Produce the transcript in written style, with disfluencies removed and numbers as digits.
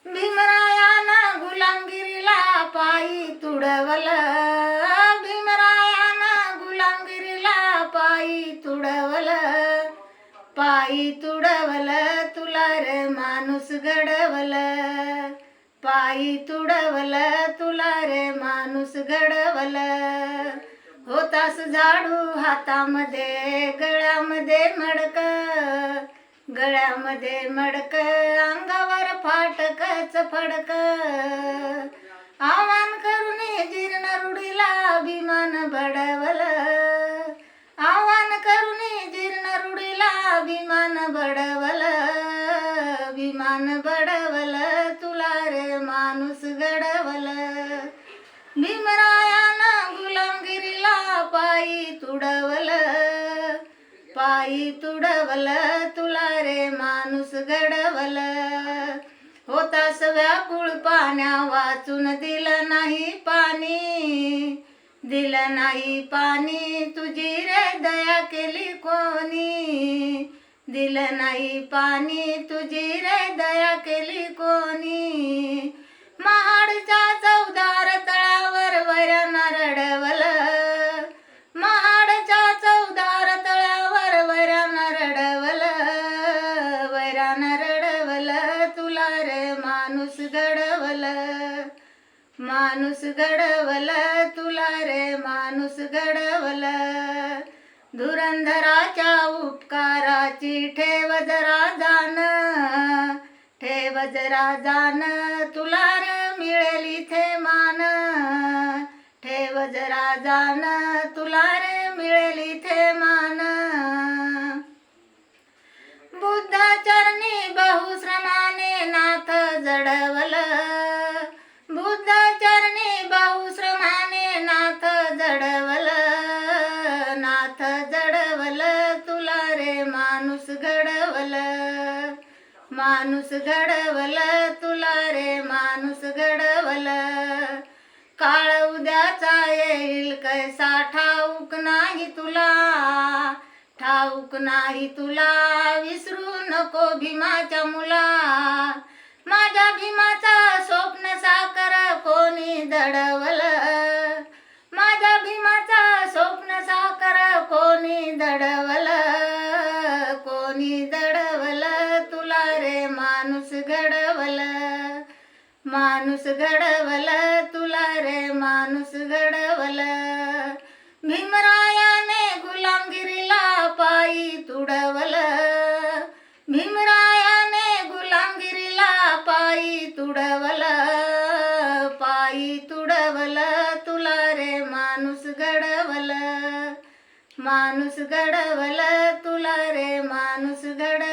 भीमरायानं गुलामगिरीला पायी तुडवलं, भीमरायानं गुलामगिरीला पायी तुडवलं, पायी तुडवलं तुला रे माणूस घडवलं, पायी तुडवलं तुला रे माणूस घडवलं. होतास झाडू हातामध्ये, गळ्यामध्ये मडक, गळ्यामध्ये मडक, अंगावर फाटकच फडक. आव्हान करून जीर्ण रुढीला अभिमान बडवलं, आव्हान करून जीर्ण रुढीला अभिमान बडवलं, विमान बडवलं तुला रे माणूस घडवलं. भीमरायानं गुलामगिरीला पायी तुडवलं, पायी तुडवलं तुला रे माणूस घडवलं. होतास व्याकुळ पाण्या वाचून दिलं नाही पाणी, दिलं नाही पाणी, तुझी रे दया केली कोणी, दिलं नाही पाणी, तुझी रे दया केली कोणी. महाडच्या चौदार तळावर वैरानं रडवलं, महाडच्या चौदार तळावर वैरानं रडवलं, वैरानं रडवलं तुला रे माणूस घडवलं, माणूस घडवलं तुला रे माणूस घडवलं. धुरंधराच्या उपकाराची ठेव जरा जाण, ठेव जरा जाण, तुला रे मिळेल इथे मान, ठेव जरा जाण, तुला रे मिळेल इथे मान. बुद्धाचरणी बहुश्रमाने नाथ जडवलं, बुद्धाचरणी बहुश्रमाने नाथ जडवलं, नाथ जडवलं तुला रे माणूस घडवलं, माणूस घडवलं तुला रे माणूस घडवलं. काळ उद्याचा येईल कैसा ठाऊक नाही तुला, ठाऊक नाही तुला, विसरू नको भीमाच्या मुला. माझ्या भीमाचा स्वप्न साकार कोणी दडवलं, माझ्या भीमाचा स्वप्न साकार कोणी दडवलं, कोणी दडवलं तुला रे माणूस घडवलं, माणूस घडवलं तुला रे माणूस घडवलं. भीमरायाने गुलामगिरीला पायी तुडवलं, भीमरायाने गुलामगिरीला पायी तुडवलं, पायी तुडवलं तुला रे माणूस घडवलं, माणूस घडवलं तुला रे माणूस घडवलं.